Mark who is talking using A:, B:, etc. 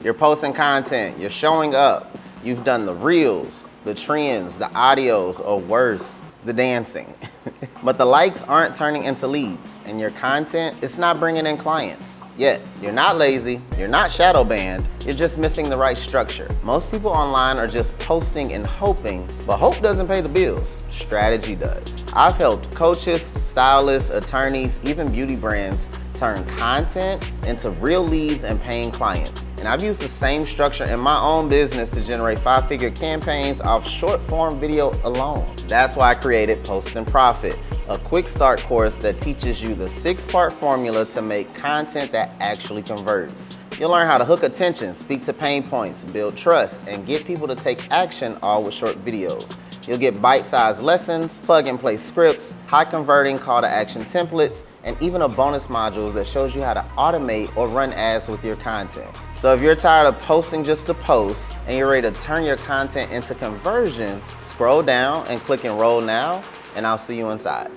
A: You're posting content, you're showing up, you've done the reels, the trends, the audios, or worse, the dancing. But the likes aren't turning into leads, and your content, it's not bringing in clients. Yet, you're not lazy, you're not shadow banned, you're just missing the right structure. Most people online are just posting and hoping, but hope doesn't pay the bills, strategy does. I've helped coaches, stylists, attorneys, even beauty brands turn content into real leads and paying clients. And I've used the same structure in my own business to generate 5-figure campaigns off short form video alone. That's why I created Post and Profit, a quick start course that teaches you the 6-part formula to make content that actually converts. You'll learn how to hook attention, speak to pain points, build trust, and get people to take action, all with short videos. You'll get bite-sized lessons, plug-and-play scripts, high-converting call-to-action templates, and even a bonus module that shows you how to automate or run ads with your content. So if you're tired of posting just to post and you're ready to turn your content into conversions, scroll down and click Enroll Now, and I'll see you inside.